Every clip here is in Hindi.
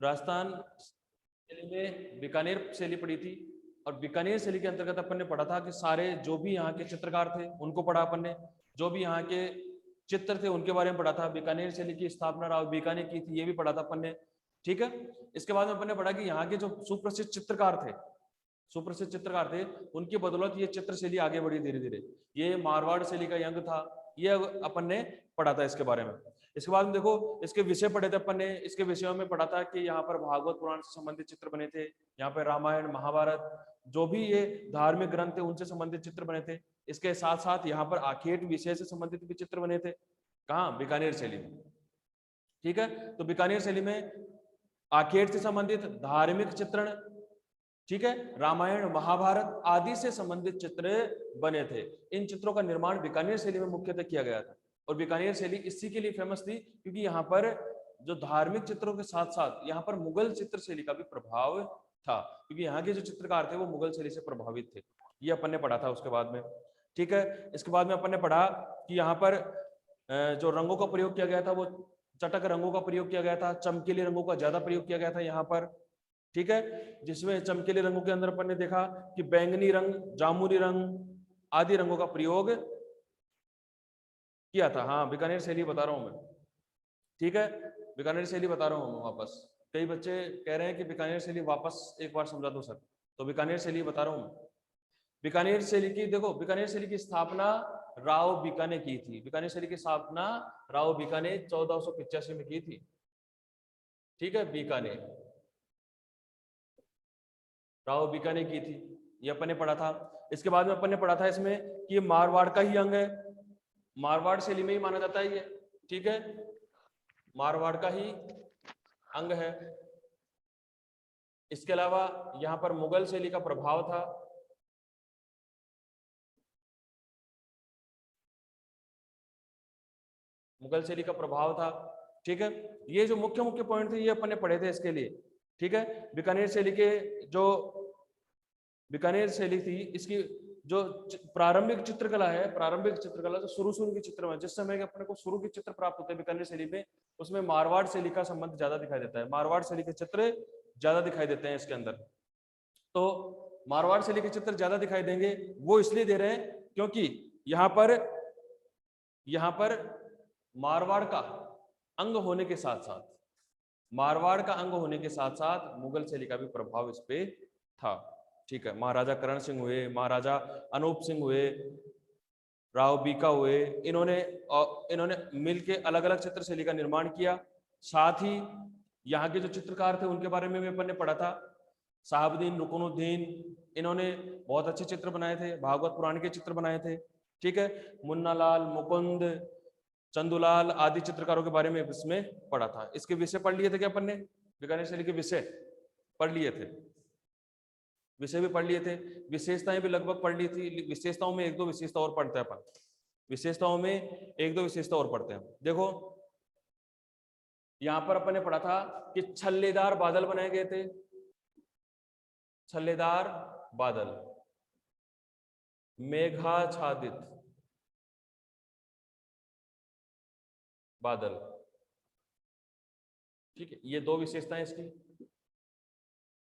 राजस्थान शैली में बीकानेर शैली पढ़ी थी, और बीकानेर शैली के अंतर्गत अपन ने पढ़ा था कि सारे जो भी यहाँ के चित्रकार थे उनको पढ़ा अपन ने, जो भी यहाँ के चित्र थे उनके बारे में पढ़ा था। बीकानेर शैली की स्थापना राव बीकाने की थी, ये भी पढ़ा था अपन ने, ठीक है। इसके बाद में अपन ने पढ़ा कि यहाँ के जो सुप्रसिद्ध चित्रकार थे, सुप्रसिद्ध चित्रकार थे, उनकी बदौलत ये चित्र शैली आगे बढ़ी धीरे धीरे। ये मारवाड़ शैली का यंग था, ये अपन ने पढ़ा था इसके बारे में। इसके बाद में देखो इसके विषय पढ़े थे अपन ने, इसके विषयों में पढ़ा था कि यहाँ पर भागवत पुराण से संबंधित चित्र बने थे, यहाँ पर रामायण महाभारत जो भी ये धार्मिक ग्रंथ थे उनसे संबंधित चित्र बने थे। इसके साथ साथ यहाँ पर आखेट विषय से संबंधित भी चित्र बने थे। कहाँ? बीकानेर शैली में, ठीक है। तो बीकानेर शैली में आखेट से संबंधित धार्मिक चित्रण, ठीक है, रामायण महाभारत आदि से संबंधित चित्र बने थे। इन चित्रों का निर्माण बीकानेर शैली में मुख्यतः किया गया था, और बीकानेर शैली इसी के लिए फेमस थी क्योंकि यहाँ पर जो धार्मिक चित्रों के साथ साथ यहाँ पर मुगल चित्र शैली का भी प्रभाव था, क्योंकि यहाँ के जो चित्रकार थे वो मुगल शैली से प्रभावित थे। ये अपन ने पढ़ा था उसके बाद में, ठीक है। इसके बाद में अपन ने पढ़ा कि यहाँ पर जो रंगों का प्रयोग किया गया था वो चटक रंगों का प्रयोग किया गया था, चमकीले रंगों का ज्यादा प्रयोग किया गया था यहाँ पर, ठीक है। जिसमें चमकीले रंगों के अंदर अपन ने देखा कि बैंगनी रंग, जामुनी रंग आदि रंगों का प्रयोग किया था। हाँ, बीकानेर शैली बता रहा हूं मैं, ठीक है, बीकानेर शैली बता रहा हूं मैं वापस। कई बच्चे कह रहे हैं कि बीकानेर शैली वापस एक बार समझा दो सर, तो बीकानेर शैली बता रहा हूं मैं। बीकानेर शैली की देखो, बीकानेर शैली की स्थापना राव बीकाने की थी। बीकानेर शैली की स्थापना राव बीकाने 1485 में की थी, ठीक है। बीकानेर राव बीकाने की थी, ये अपन ने पढ़ा था। इसके बाद में अपन ने पढ़ा था इसमें कि ये मारवाड़ का ही अंग है, मारवाड़ शैली में ही माना जाता है ये, ठीक है, मारवाड़ का ही अंग है। इसके अलावा यहां पर मुगल शैली का प्रभाव था, मुगल शैली का प्रभाव था, ठीक है। ये जो मुख्य मुख्य पॉइंट थे ये अपन ने पढ़े थे इसके लिए, ठीक है। बीकानेर शैली के जो बीकानेर शैली थी, इसकी जो प्रारंभिक चित्रकला है, प्रारंभिक चित्रकला जो शुरू की चित्र में जिस समय के अपने को शुरू के चित्र प्राप्त होते हैं बीकानेर शैली में, उसमें मारवाड़ शैली का संबंध ज्यादा दिखाई देता है, मारवाड़ शैली के चित्र ज्यादा दिखाई देते हैं इसके अंदर। तो मारवाड़ शैली के चित्र ज्यादा दिखाई देंगे, वो इसलिए दे रहे हैं क्योंकि यहाँ पर मारवाड़ का अंग होने के साथ साथ, मारवाड़ का अंग होने के साथ साथ मुगल शैली का भी प्रभाव इस पे था, ठीक है। महाराजा करण सिंह हुए, महाराजा अनूप सिंह हुए, राव बीका हुए, इन्होंने मिलके अलग अलग चित्र शैली का निर्माण किया। साथ ही यहाँ के जो चित्रकार थे उनके बारे में भी अपन ने पढ़ा था, साहबुद्दीन, रुकनुद्दीन, इन्होंने बहुत अच्छे चित्र बनाए थे, भागवत पुराण के चित्र बनाए थे, ठीक है। मुन्नालाल, मुकुंद, चंदूलाल आदि चित्रकारों के बारे में इसमें पढ़ा था। इसके विषय पढ़ लिए थे क्या अपन ने? बीकानेर शैली के विषय पढ़ लिए थे, विषय भी पढ़ लिए थे, विशेषताएं भी लगभग पढ़ ली थी। विशेषताओं में एक दो विशेषता और पढ़ते हैं अपन, विशेषताओं में एक दो विशेषता और पढ़ते हैं। देखो यहां पर अपन ने पढ़ा था कि छल्लेदार बादल बनाए गए थे, छल्लेदार बादल, मेघाच्छादित बादल, ठीक है, ये दो विशेषताएं इसकी।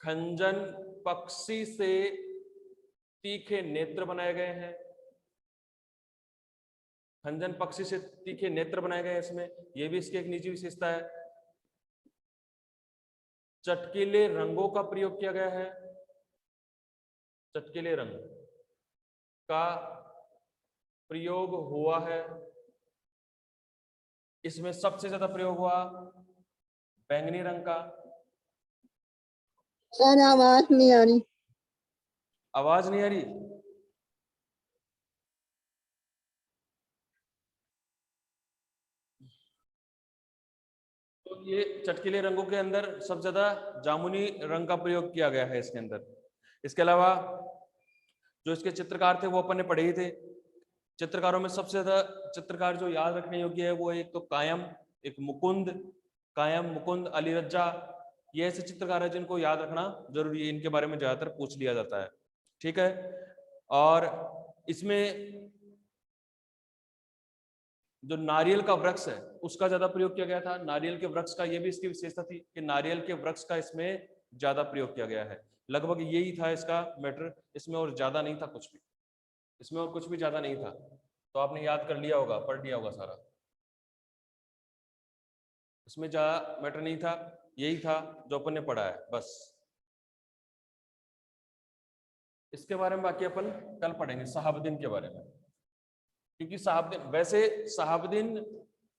खंजन पक्षी से तीखे नेत्र बनाए गए हैं, खंजन पक्षी से तीखे नेत्र बनाए गए हैं इसमें, यह भी इसकी एक निजी विशेषता है। चटकीले रंगों का प्रयोग किया गया है, चटकीले रंग का प्रयोग हुआ है, इसमें सबसे ज्यादा प्रयोग हुआ बैंगनी रंग का। सर आवाज नहीं आ रही, आवाज नहीं आ रही? तो ये चटकीले रंगों के अंदर सबसे ज्यादा जामुनी रंग का प्रयोग किया गया है इसके अंदर। इसके अलावा जो इसके चित्रकार थे वो अपन ने पढ़े ही थे। चित्रकारों में सबसे ज्यादा चित्रकार जो याद रखने योग्य है वो एक तो कायम, एक मुकुंद, कायम, मुकुंद, अली रज्जा, ये ऐसे चित्रकार है जिनको याद रखना जरूरी है, इनके बारे में ज्यादातर पूछ लिया जाता है, ठीक है। और इसमें जो नारियल का वृक्ष है उसका ज्यादा प्रयोग किया गया था। नारियल के वृक्ष का, ये भी इसकी विशेषता थी कि नारियल के वृक्ष का इसमें ज्यादा प्रयोग किया गया है। लगभग यही था इसका मैटर, इसमें और ज्यादा नहीं था कुछ भी, इसमें और कुछ भी ज्यादा नहीं था। तो आपने याद कर लिया होगा, पढ़ लिया होगा सारा, इसमें ज्यादा मैटर नहीं था, यही था जो अपन ने पढ़ा है बस। इसके बारे में बाकी अपन कल पढ़ेंगे, शहाबुद्दीन के बारे में, क्योंकि शहाबुद्दीन, वैसे शहाबुद्दीन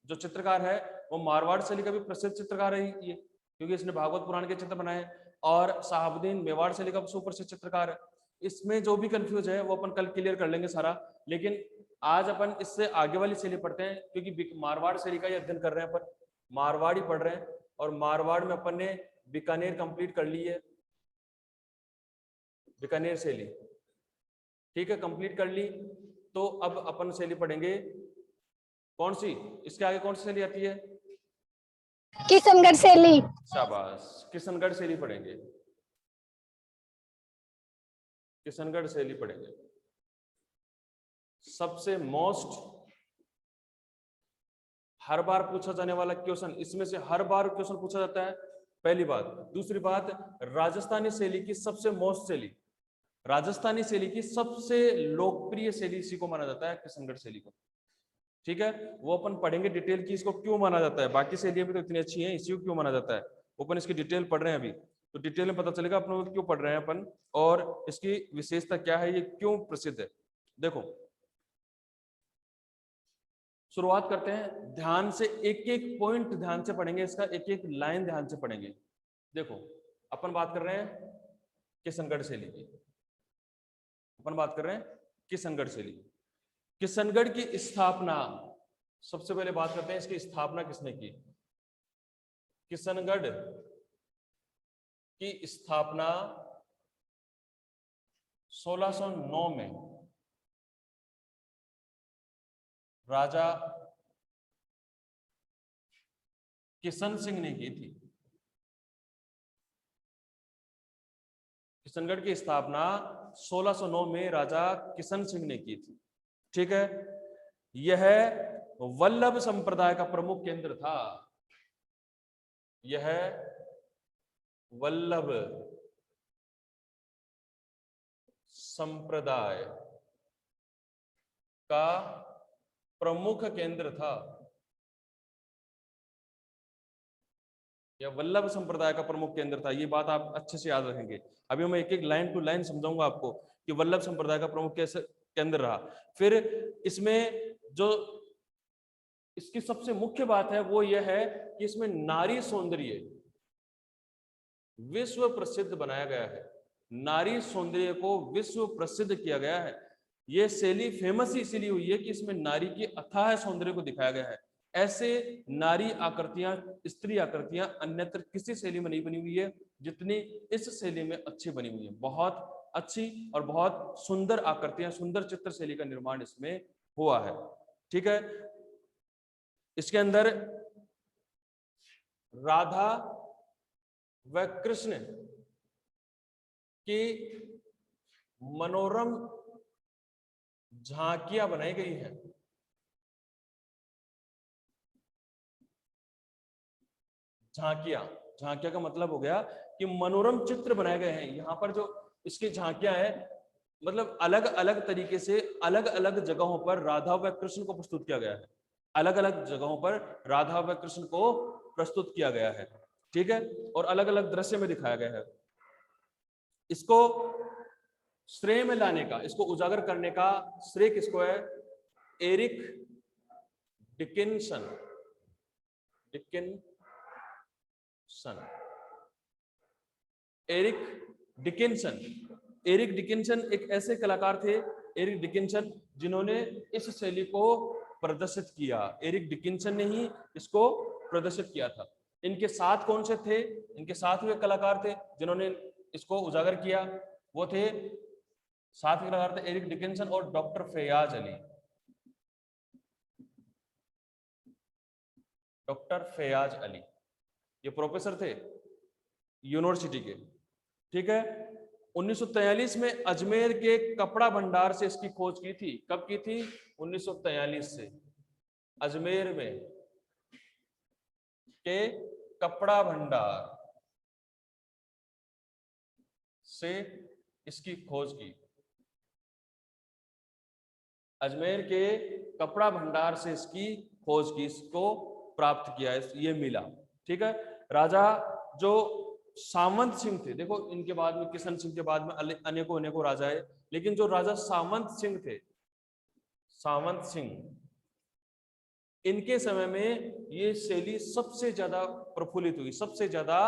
जो चित्रकार है वो मारवाड़ शैली का भी प्रसिद्ध चित्रकार है ये, क्योंकि इसने भागवत पुराण के चित्र बनाए, और शहाबुद्दीन मेवाड़ शैली का सुप्रसिद्ध चित्रकार है। इसमें जो भी कंफ्यूज है वो अपन कल क्लियर कर लेंगे सारा, लेकिन आज अपन इससे आगे वाली शैली पढ़ते हैं, क्योंकि मारवाड़ शैली का ही अध्ययन कर रहे हैं अपन, मारवाड़ी पढ़ रहे हैं, और मारवाड़ में अपन ने बीकानेर कंप्लीट कर ली है, बीकानेर शैली, ठीक है, कंप्लीट कर ली। तो अब अपन शैली पढ़ेंगे कौन सी, इसके आगे कौन सी शैली आती है? किशनगढ़ शैली। शाबाश, किशनगढ़ शैली पढ़ेंगे, किशनगढ़ शैली पढ़ेंगे। सबसे मोस्ट हर बार पूछा जाने वाला क्वेश्चन, इसमें से हर बार क्वेश्चन पूछा जाता है, पहली बात। दूसरी बात, राजस्थानी शैली की सबसे मोस्ट शैली, राजस्थानी शैली की सबसे लोकप्रिय शैली इसी को माना जाता है, किशनगढ़ शैली को, ठीक है। वो अपन पढ़ेंगे डिटेल की, इसको क्यों माना जाता है, बाकी शैलियां भी तो इतनी अच्छी हैं, इसी को क्यों माना जाता है, अपन इसकी डिटेल पढ़ रहे हैं अभी, तो डिटेल में पता चलेगा अपन क्यों पढ़ रहे हैं अपन, और इसकी विशेषता क्या है, ये क्यों प्रसिद्ध है। देखो शुरुआत करते हैं ध्यान से, एक एक पॉइंट ध्यान से पढ़ेंगे, इसका एक एक लाइन ध्यान से पढ़ेंगे। देखो अपन बात कर रहे हैं किशनगढ़ शैली की, अपन बात कर रहे हैं किशनगढ़ शैली। किशनगढ़ की स्थापना, सबसे पहले बात करते हैं इसकी स्थापना किसने की। किशनगढ़ की स्थापना 1609 में राजा किशन सिंह ने की थी। किशनगढ़ की स्थापना 1609 में राजा किशन सिंह ने की थी, ठीक है। यह वल्लभ संप्रदाय का प्रमुख केंद्र था, यह वल्लभ संप्रदाय का प्रमुख केंद्र था, यह वल्लभ संप्रदाय का प्रमुख केंद्र था। ये बात आप अच्छे से याद रखेंगे। अभी मैं एक एक लाइन टू लाइन समझाऊंगा आपको कि वल्लभ संप्रदाय का प्रमुख कैसे केंद्र रहा। फिर इसमें जो इसकी सबसे मुख्य बात है वो यह है कि इसमें नारी सौंदर्य विश्व प्रसिद्ध बनाया गया है, नारी सौंदर्य को विश्व प्रसिद्ध किया गया है। यह शैली फेमस इसीलिए हुई है कि इसमें नारी के अथाह सौंदर्य को दिखाया गया है। ऐसे नारी आकृतियां, स्त्री आकृतियां अन्यत्र किसी शैली में नहीं बनी हुई है जितनी इस शैली में अच्छी बनी हुई है। बहुत अच्छी और बहुत सुंदर आकृतियां, सुंदर चित्र शैली का निर्माण इसमें हुआ है, ठीक है। इसके अंदर राधा व कृष्ण की मनोरम झांकियां बनाई गई हैं। झांकियां, झांकियां का मतलब हो गया कि मनोरम चित्र बनाए गए हैं। यहाँ पर जो इसकी झांकियां हैं, मतलब अलग अलग तरीके से अलग अलग जगहों पर राधा व कृष्ण को प्रस्तुत किया गया है, अलग अलग जगहों पर राधा व कृष्ण को प्रस्तुत किया गया है, ठीक है, और अलग अलग दृश्य में दिखाया गया है। इसको श्रेय में लाने का, इसको उजागर करने का श्रेय किसको है? Eric Dickinson, Eric Dickinson. Eric Dickinson एक ऐसे कलाकार थे, एरिक डिकिंसन, जिन्होंने इस शैली को प्रदर्शित किया। एरिक डिकिंसन ने ही इसको प्रदर्शित किया था। इनके साथ कौन से थे? इनके साथ वे कलाकार थे जिन्होंने इसको उजागर किया, वो थे, साथ के कलाकार थे एरिक डिकिंसन और डॉक्टर फैयाज अली। डॉक्टर फैयाज अली ये प्रोफेसर थे यूनिवर्सिटी के, ठीक है। 1943 में अजमेर के कपड़ा भंडार से इसकी खोज की थी। कब की थी? 1943 से। अजमेर में के कपड़ा भंडार से इसकी खोज की। अजमेर के कपड़ा भंडार से इसकी खोज की, इसको प्राप्त किया, ये मिला। ठीक है। राजा जो सामंत सिंह थे, देखो इनके बाद में किशन सिंह के बाद में अनेकों अनेकों राजा है, लेकिन जो राजा सामंत सिंह थे, सामंत सिंह, इनके समय में ये शैली सबसे ज्यादा प्रफुल्लित हुई, सबसे ज्यादा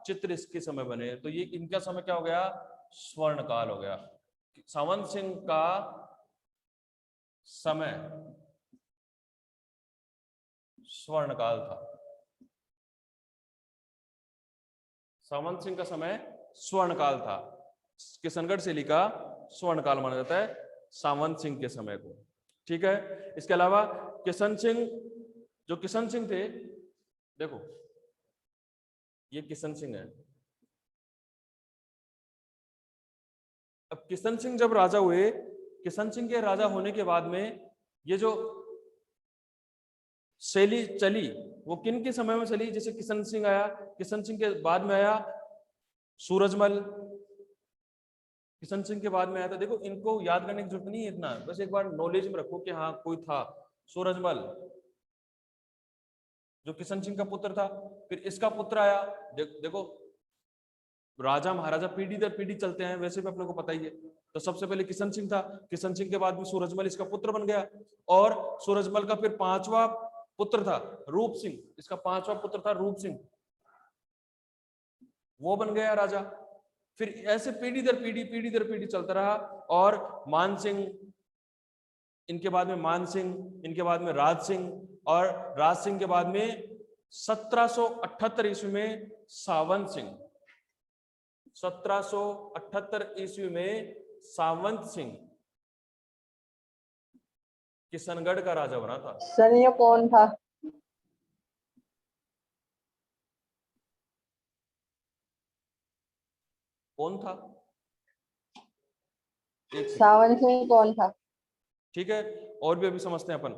चित्र इसके समय बने। तो ये इनका समय क्या हो गया? स्वर्ण काल हो गया। सामंत सिंह का समय स्वर्ण काल था। सामंत सिंह का समय स्वर्ण काल था। किशनगढ़ शैली का स्वर्ण काल माना जाता है सामंत सिंह के समय को। ठीक है। इसके अलावा किशन सिंह, जो किशन सिंह थे, देखो ये किशन सिंह है। अब किशन सिंह जब राजा हुए, किशन सिंह के राजा होने के बाद में ये जो शैली चली वो किन के समय में चली? जैसे किशन सिंह आया, किशन सिंह के बाद में आया सूरजमल, किशन सिंह के बाद में आया था। देखो इनको याद करने की जरूरत नहीं है इतना, बस एक बार नॉलेज में रखो कि हाँ कोई था सूरजमल जो किशन सिंह का पुत्र था। फिर इसका पुत्र आया, देखो राजा महाराजा पीढ़ी दर पीढ़ी चलते हैं, वैसे भी अपने को पता ही है। तो सबसे पहले किशन सिंह था, किशन सिंह के बाद में सूरजमल इसका पुत्र बन गया, और सूरजमल का फिर पांचवा पुत्र था रूप सिंह, इसका पांचवा पुत्र था रूप सिंह, वो बन गया राजा। फिर ऐसे पीढ़ी दर पीढ़ी चलता रहा। और मान सिंह, इनके बाद में मान सिंह, इनके बाद में राज सिंह, और राज सिंह के बाद में 1778 ईस्वी में सावंत सिंह, 1778 ईस्वी में सावंत सिंह किशनगढ़ का राजा बना था। सर ये कौन था? कौन था? सावन सिंह कौन था? ठीक है, और भी अभी समझते हैं अपन।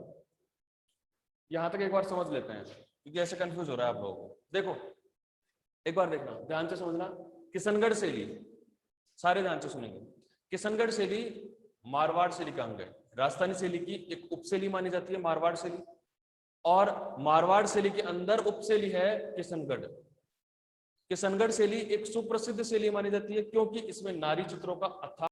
यहां तक एक बार समझ लेते हैं क्योंकि ऐसे कंफ्यूज हो रहा है आप लोगों को। देखो एक बार देखना, ध्यान से समझना। किशनगढ़ शैली, सारे ध्यान से सुनेंगे। किशनगढ़ शैली मारवाड़ शैली का अंग है। राजस्थानी शैली की एक उपशैली मानी जाती है मारवाड़ शैली, और मारवाड़ शैली के अंदर उपशैली है किशनगढ़। किशनगढ़ शैली एक सुप्रसिद्ध शैली मानी जाती है क्योंकि इसमें नारी चित्रों का अथाह